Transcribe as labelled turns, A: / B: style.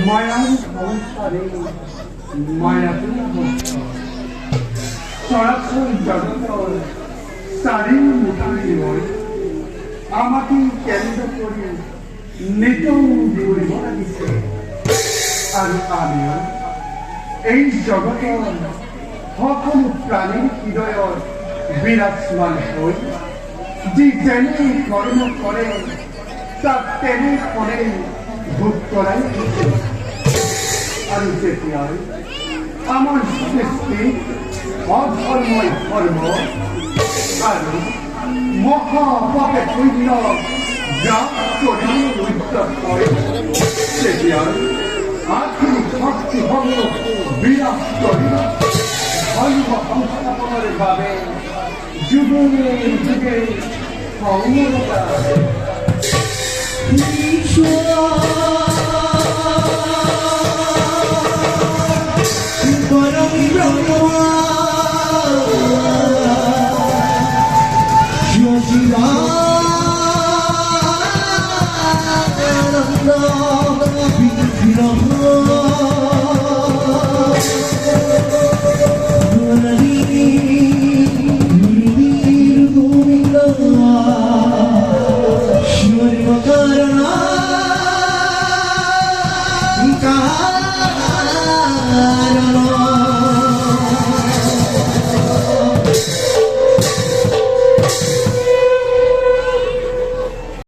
A: মায়ার সংসারে মায়াপুর চরাচর জগৎ তারই মুঠি নয় আমাকে কেন্দ্র করে নিত ঘুরিব দিছে আর আমিও এই জগতের সকল প্রাণীর হৃদয়ত বিরাজমান হই যে যেনে কর্ম করে তার তেনে করে ভোগ করাই আর যেতিয়াই আমার সৃষ্টি অধর্ময় ধর্ম আর মহাপাপে পুণ্য যা করি উদ্যোগ হয় সেতিয়াই আখি শক্তি ভঙ্গ বিরাজ করি ধর্ম সংস্থাপনের ভাবে যুগে যুগে সংগ্রতা
B: Karana